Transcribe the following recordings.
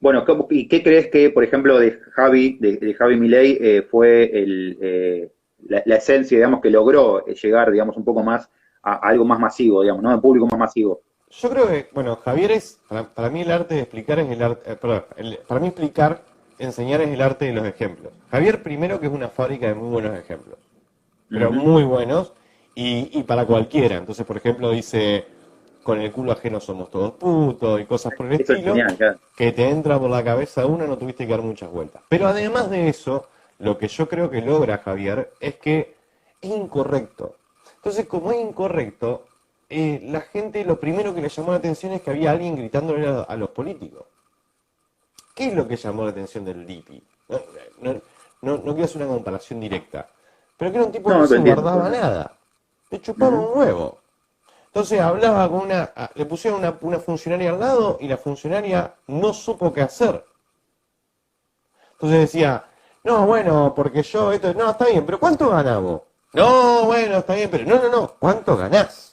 Bueno, ¿y qué crees que, por ejemplo, de Javi Milei fue la esencia, digamos, que logró llegar, digamos, un poco más a algo más masivo, digamos, ¿no? A un público más masivo. Yo creo que, bueno, Javier es, para mí el arte de explicar es el arte, perdón, para mí explicar, enseñar es el arte de los ejemplos. Javier primero que es una fábrica de muy buenos ejemplos, pero Ujú. muy buenos, y para cualquiera. Entonces, por ejemplo, dice, con el culo ajeno somos todos putos y cosas por el Eso es estilo, genial, claro. que te entra por la cabeza una, no tuviste que dar muchas vueltas. Pero además de eso, lo que yo creo que logra Javier es que es incorrecto. Entonces, como es incorrecto, la gente lo primero que le llamó la atención es que había alguien gritándole a los políticos. ¿Qué es lo que llamó la atención del Lippi? No, no quiero hacer una comparación directa, pero que era un tipo que no No, te se entiendo. guardaba nada, le chupaba Ujú. un huevo. Entonces hablaba con le pusieron una funcionaria al lado y la funcionaria no supo qué hacer. Entonces decía, no, bueno, porque yo, esto, no, está bien, pero ¿cuánto ganás vos? No, bueno, está bien, pero no, ¿cuánto ganás?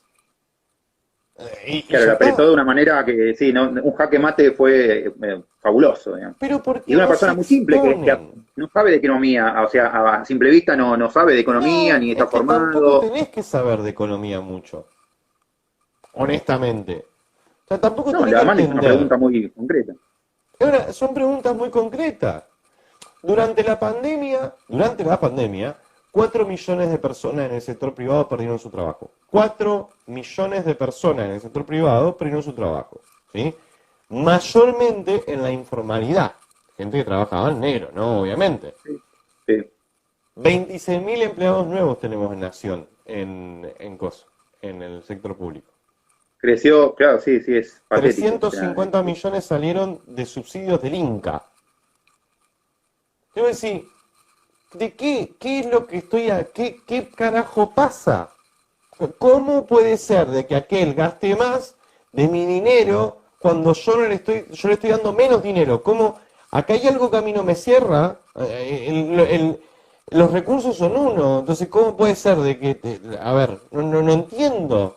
Y Claro, ya lo está. apretó de una manera que, sí, ¿no? Un jaque mate fue fabuloso, digamos. Pero Y de porque una no se persona muy simple que exponen. no sabe de economía, o sea, a simple vista no sabe de economía, No, ni está es que tampoco formado. tenés que saber de economía mucho, honestamente. O sea, tampoco No, tenés que además le hizo una entender. pregunta muy concreta. Ahora, son preguntas muy concretas. Durante la pandemia, 4 millones de personas en el sector privado perdieron su trabajo. 4 millones de personas en el sector privado perdieron su trabajo. ¿Sí? Mayormente en la informalidad. Gente que trabajaba en negro, ¿no? Obviamente. Sí, sí. 26.000 empleados nuevos tenemos en Nación, en el sector público. Creció, claro, sí, sí, es patético. O sea, 350 millones salieron de subsidios del Inca. Yo voy a decir, ¿qué es lo que qué carajo pasa? ¿Cómo puede ser de que aquel gaste más de mi dinero cuando yo le estoy dando menos dinero? ¿Cómo? Acá hay algo que a mí no me cierra. Los recursos son uno, entonces ¿cómo puede ser de que, a ver, no entiendo.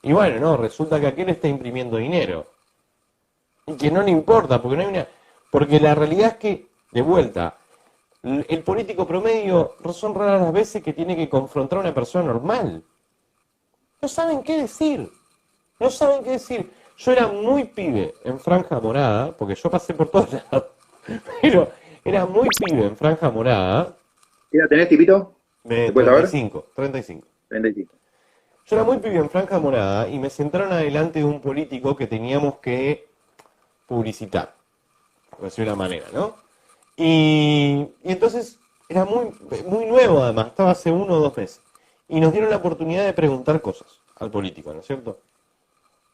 Y bueno, no, resulta que aquel está imprimiendo dinero. Y que no le importa, porque no hay una. Porque la realidad es que, de vuelta, el político promedio son raras las veces que tiene que confrontar a una persona normal. No saben qué decir. No saben qué decir. Yo era muy pibe en Franja Morada, porque yo pasé por todos lados, pero era muy pibe en Franja Morada, ¿qué edad tenés, Tipito? de ¿Se puede treinta y saber? cinco, 35. 35. Yo era muy pibe en Franja Morada y me sentaron adelante de un político que teníamos que publicitar, por decirlo de una manera, ¿no? Y entonces era muy nuevo además, estaba hace 1 o 2 meses. Y nos dieron la oportunidad de preguntar cosas al político, ¿no es cierto?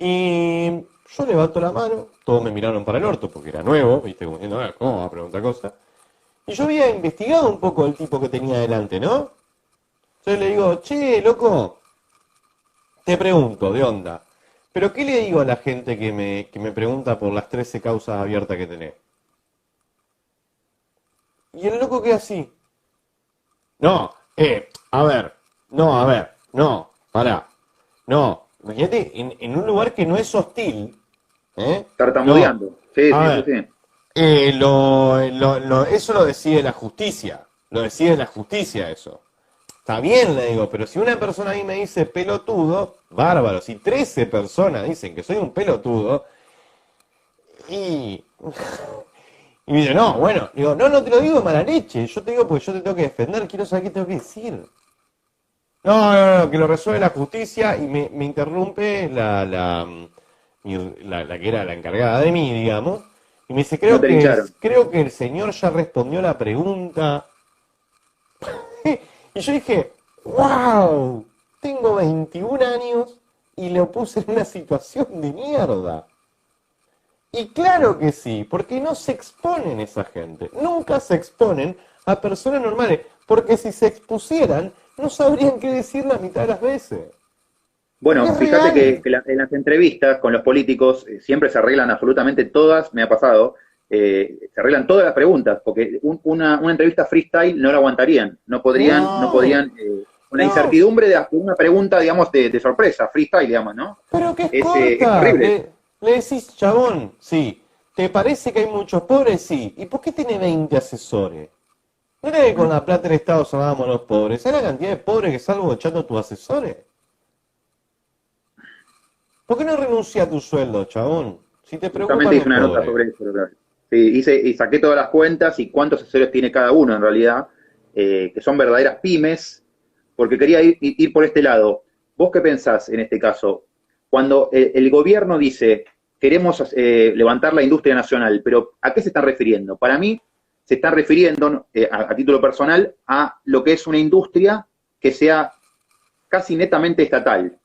Y yo levanto la mano, todos me miraron para el orto porque era nuevo, viste, como diciendo, a ver, ¿cómo va a preguntar cosas? Y yo había investigado un poco el tipo que tenía delante, ¿no? Entonces le digo, che, loco, te pregunto, de onda, ¿pero qué le digo a la gente que me pregunta por las 13 causas abiertas que tenés? Y el loco queda así. No, a ver, no, a ver, no, pará, no. Imagínate, en un lugar que no es hostil, ¿eh? No, Tartamudeando. Sí, a sí, sí, ver, sí. eso lo decide la justicia, lo decide la justicia eso. Está bien, le digo, pero si una persona a mí me dice pelotudo, bárbaro. Si 13 personas dicen que soy un pelotudo, y, y me dice, no, bueno, digo, no te lo digo de mala leche, yo te digo porque yo te tengo que defender, quiero saber qué tengo que decir. No, que lo resuelve la justicia y me interrumpe la que era la encargada de mí, digamos, y me dice, No creo te que lincharon. creo que el señor ya respondió la pregunta. Y yo dije, wow, tengo 21 años y lo puse en una situación de mierda. Y claro que sí, porque no se exponen esa gente, nunca se exponen a personas normales, porque si se expusieran, no sabrían qué decir la mitad de las veces. Y Bueno, es fíjate real. en las entrevistas con los políticos siempre se arreglan absolutamente todas, me ha pasado, se arreglan todas las preguntas, porque una entrevista freestyle no la aguantarían, no No, podrían, con la no, incertidumbre de una pregunta, digamos, de sorpresa, freestyle, digamos, ¿no? pero que es Es corta. horrible. Le decís, chabón, sí, ¿Te parece que hay muchos pobres? Sí. ¿Y por qué tiene 20 asesores? ¿No era que con la plata del Estado salvábamos a los pobres? ¿Sabes la cantidad de pobres que salvo echando a tus asesores? ¿Por qué no renuncia a tu sueldo, chabón? Si te Justamente preocupan los hice una nota pobres. sobre eso, claro. Sí, y saqué todas las cuentas y cuántos asesores tiene cada uno en realidad, que son verdaderas pymes, porque quería ir por este lado. ¿Vos qué pensás en este caso? Cuando el gobierno dice, queremos levantar la industria nacional, pero ¿a qué se están refiriendo? Para mí, se están refiriendo, a título personal, a lo que es una industria que sea casi netamente estatal.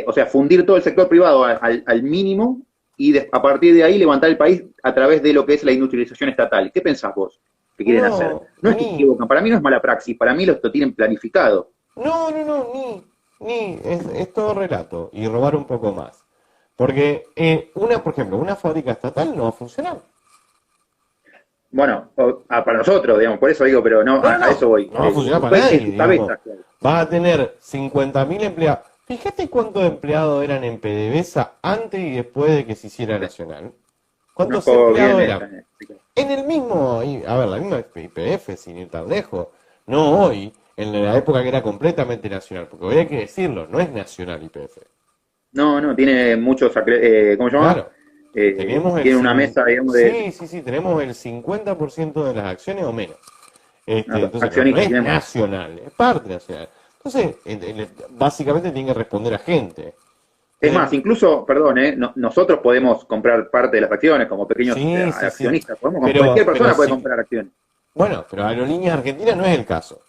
O sea, fundir todo el sector privado al mínimo y a partir de ahí levantar el país a través de lo que es la industrialización estatal. ¿Qué pensás vos que quieren hacer? No, No es que se equivocan, para mí no es mala praxis, para mí lo tienen planificado. es todo relato y robar un poco más. Porque por ejemplo, una fábrica estatal no va a funcionar. Bueno, para nosotros, digamos, por eso digo, pero no, a eso voy. No va a funcionar para Ustedes nadie, en su digamos. cabeza, claro. Vas a tener 50.000 empleados. Fíjate cuántos empleados eran en PDVSA antes y después de que se hiciera nacional. ¿Cuántos Conozco bien empleados esta, eran? En el mismo, a ver, la misma YPF, sin ir tan lejos. No hoy, en la época que era completamente nacional, porque hoy hay que decirlo, no es nacional YPF. No, tiene muchos, ¿cómo se llama? Claro, tenemos Tiene una mesa, digamos, de sí, tenemos el 50% de las acciones o menos. Entonces, pero no accionistas. es nacional, es parte nacional. Entonces, básicamente tiene que responder a gente. Es más, incluso, perdón, nosotros podemos comprar parte de las acciones como pequeños Sí. accionistas. Pero, Cualquier persona puede sí. comprar acciones. Bueno, pero Aerolíneas Argentina no es el caso.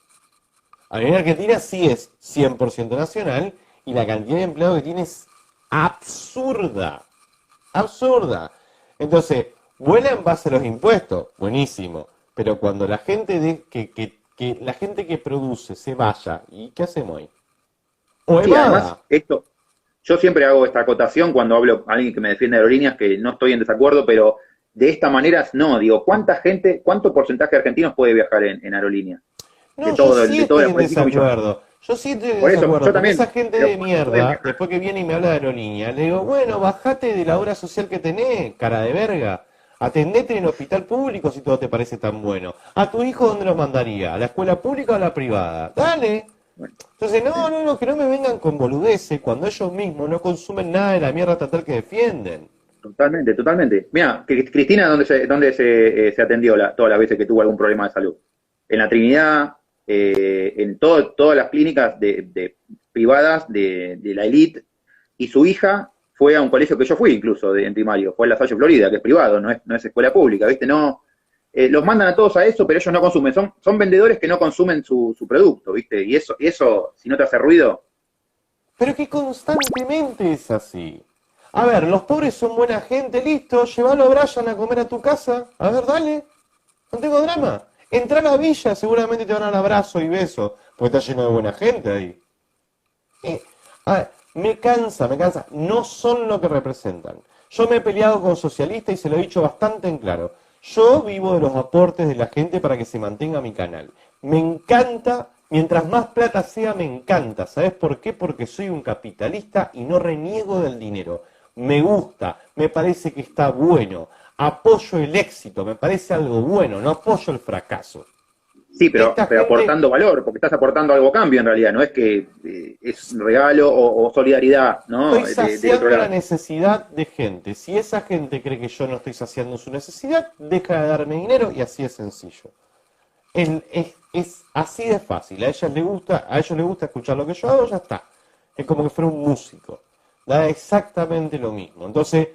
Aerolíneas Argentina sí es 100% nacional y la cantidad de empleados que tiene es absurda. Absurda. Entonces, vuela en base a los impuestos, buenísimo. Pero cuando la gente que la gente que produce se vaya, ¿y qué hacemos ahí? O Sí, además, evada. yo siempre hago esta acotación cuando hablo a alguien que me defiende aerolíneas, que no estoy en desacuerdo, pero de esta manera no, digo, cuánto porcentaje de argentinos puede viajar en aerolíneas? No, yo sí De todos estoy los en 45 millones. desacuerdo. Yo sí estoy en Por eso, desacuerdo. yo Porque también, esa gente pero de ¿cuánto pueden mierda, viajar? después que viene y me habla de aerolínea, le digo, bueno, bajate de la obra social que tenés, cara de verga. Atendete en el hospital público si todo te parece tan bueno. ¿A tu hijo dónde lo mandaría? ¿A la escuela pública o a la privada? Dale. Bueno, Entonces, no, que no me vengan con boludeces cuando ellos mismos no consumen nada de la mierda estatal que defienden. totalmente. Mira, Cristina, ¿dónde se atendió todas las veces que tuvo algún problema de salud? En la Trinidad, en todas las clínicas privadas de la elite, y su hija fue a un colegio que yo fui incluso, en primario, fue a La Salle, Florida, que es privado, no es escuela pública, ¿viste? No, los mandan a todos a eso, pero ellos no consumen, son vendedores que no consumen su producto, ¿viste? Y eso, si no te hace ruido, Pero que constantemente es así. A ver, los pobres son buena gente, listo, llévalo a Brian a comer a tu casa. A ver, dale, no tengo drama. Entra a la villa, seguramente te van a dar abrazo y beso, porque está lleno de buena gente ahí. A ver, me cansa, no son lo que representan. Yo me he peleado con socialistas y se lo he dicho bastante en claro. Yo vivo de los aportes de la gente para que se mantenga mi canal. Me encanta, mientras más plata sea, me encanta. ¿Sabes por qué? Porque soy un capitalista y no reniego del dinero. Me gusta, me parece que está bueno. Apoyo el éxito, me parece algo bueno, no apoyo el fracaso. sí, pero Esta gente aportando valor, porque estás aportando algo a cambio en realidad, no es que es regalo o solidaridad, ¿no? estoy Del otro saciando la lado. necesidad de gente. Si esa gente cree que yo no estoy saciando su necesidad, deja de darme dinero y así es sencillo. Es así de fácil. A ellos les gusta escuchar lo que yo hago, ya está. Es como que fuera un músico. Da exactamente lo mismo. Entonces,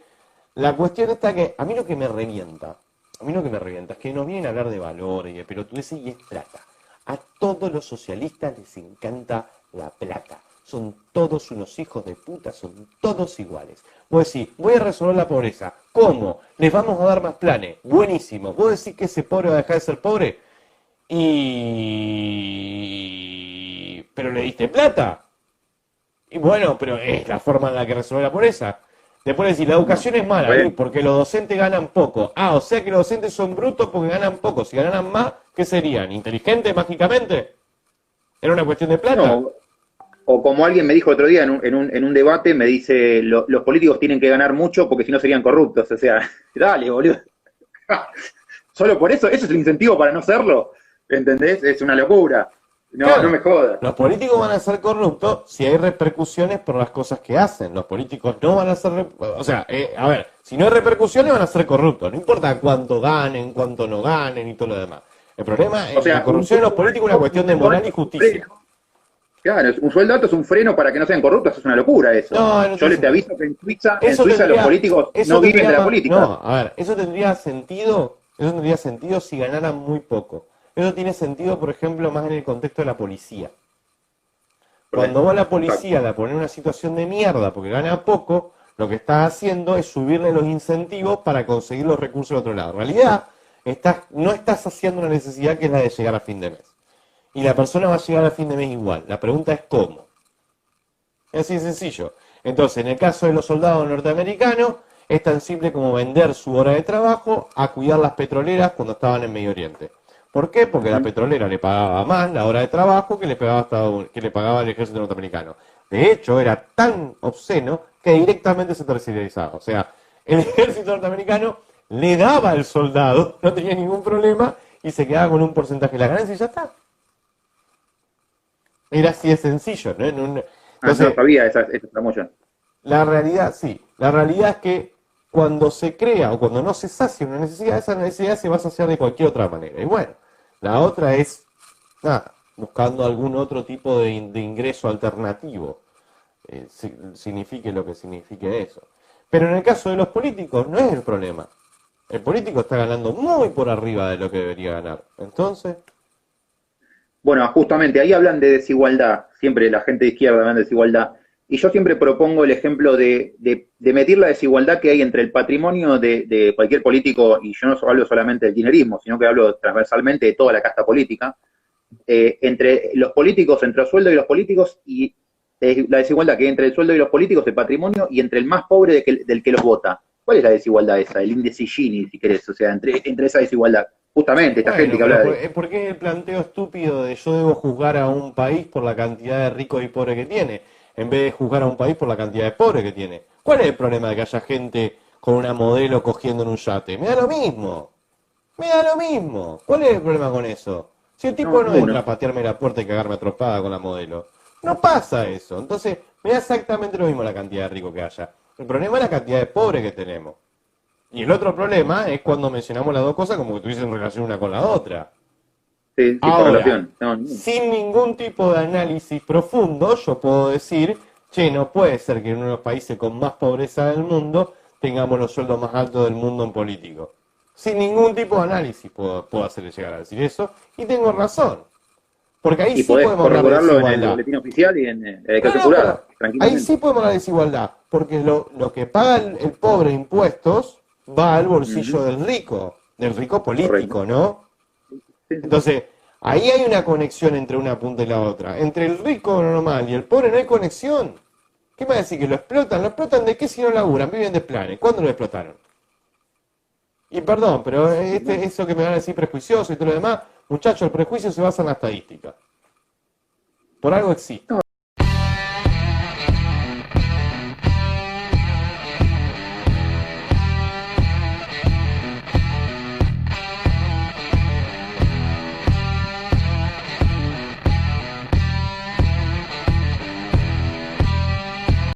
la cuestión está que a mí lo que me revienta es que nos vienen a hablar de valores y de pelotudeces y es plata. A todos los socialistas les encanta la plata. Son todos unos hijos de puta, son todos iguales. Vos decís, voy a resolver la pobreza. ¿Cómo? Les vamos a dar más planes. Buenísimo. Vos decís que ese pobre va a dejar de ser pobre. Pero le diste plata. Y bueno, pero es la forma en la que resuelve la pobreza. Después decir, la educación es mala, Bueno, porque los docentes ganan poco. O sea que los docentes son brutos porque ganan poco. Si ganaran más, ¿qué serían? ¿Inteligentes mágicamente? ¿Era una cuestión de plata? no, O como alguien me dijo otro día en un debate, me dice, los políticos tienen que ganar mucho porque si no serían corruptos. O sea, dale, boludo. Solo por eso es el incentivo para no serlo. ¿Entendés? Es una locura. No, Claro, no me jodas. los políticos van a ser corruptos si hay repercusiones por las cosas que hacen. Los políticos no van a ser... O sea, a ver, si no hay repercusiones van a ser corruptos. No importa cuánto ganen, cuánto no ganen y todo lo demás. El problema O es la sea, corrupción de los políticos es una cuestión de moral y justicia. claro, un sueldo alto es un freno para que no sean corruptos, es una locura eso. No, no Yo tiene les te aviso que en Eso Suiza los tendría- políticos eso no viven tendría de la más- política. No, a ver, eso tendría sentido si ganaran muy poco. Eso tiene sentido, por ejemplo, más en el contexto de la policía. Cuando vos a la policía la pones en una situación de mierda porque gana poco, lo que estás haciendo es subirle los incentivos para conseguir los recursos del otro lado. En realidad, no estás haciendo una necesidad que es la de llegar a fin de mes. Y la persona va a llegar a fin de mes igual. La pregunta es cómo. Es así de sencillo. Entonces, en el caso de los soldados norteamericanos, es tan simple como vender su hora de trabajo a cuidar las petroleras cuando estaban en Medio Oriente. ¿Por qué? Porque la petrolera le pagaba más la hora de trabajo que le pagaba el ejército norteamericano. De hecho, era tan obsceno que directamente se terciarizaba. O sea, el ejército norteamericano le daba al soldado, no tenía ningún problema, y se quedaba con un porcentaje de la ganancia y ya está. Era así de sencillo, ¿no? No Entonces, sabía esa tramoya. la realidad, sí. La realidad es que cuando se crea o cuando no se sacia una necesidad, esa necesidad se va a saciar de cualquier otra manera. Y bueno, la otra es, nada, buscando algún otro tipo de ingreso alternativo, signifique lo que signifique eso. Pero en el caso de los políticos no es el problema. El político está ganando muy por arriba de lo que debería ganar. Entonces, Bueno, justamente ahí hablan de desigualdad, siempre la gente de izquierda habla de desigualdad, y yo siempre propongo el ejemplo de medir la desigualdad que hay entre el patrimonio de cualquier político, y yo no hablo solamente del dinerismo, sino que hablo transversalmente de toda la casta política, entre los políticos, entre el sueldo y los políticos, y la desigualdad que hay entre el sueldo y los políticos, el patrimonio, y entre el más pobre del que los vota. ¿Cuál es la desigualdad esa? El índice Gini, si querés, o sea, entre esa desigualdad. Justamente, esta gente que habla de... ¿por qué el planteo estúpido de yo debo juzgar a un país por la cantidad de ricos y pobres que tiene, en vez de juzgar a un país por la cantidad de pobres que tiene? ¿Cuál es el problema de que haya gente con una modelo cogiendo en un yate? Me da lo mismo. Me da lo mismo. ¿Cuál es el problema con eso? Si el tipo no entra a patearme la puerta y cagarme a trompada con la modelo. No pasa eso. Entonces, me da exactamente lo mismo la cantidad de ricos que haya. El problema es la cantidad de pobres que tenemos. Y el otro problema es cuando mencionamos las dos cosas como que tuviesen relación una con la otra. Sí, sí, Ahora, correlación. No. sin ningún tipo de análisis profundo, yo puedo decir, che, no puede ser que en uno de los países con más pobreza del mundo tengamos los sueldos más altos del mundo en político. Sin ningún tipo de análisis puedo hacerle llegar a decir eso, y tengo razón. Porque ahí Y sí podés podemos hablar de corroborarlo en el desigualdad. boletín oficial y en la declaración No, jurada, pero ahí tranquilamente. sí podemos hablar de desigualdad, porque lo que paga el pobre impuestos va al bolsillo del rico político, Correcto. ¿no? Sí, sí. Entonces, ahí hay una conexión entre una punta y la otra. Entre el rico normal y el pobre no hay conexión. ¿Qué me va a decir? ¿Que lo explotan? ¿Lo explotan de qué si no laburan? Viven de planes. ¿Cuándo lo explotaron? Y perdón, pero eso que me van a decir prejuicioso y todo lo demás, muchachos, el prejuicio se basa en la estadística. Por algo existe.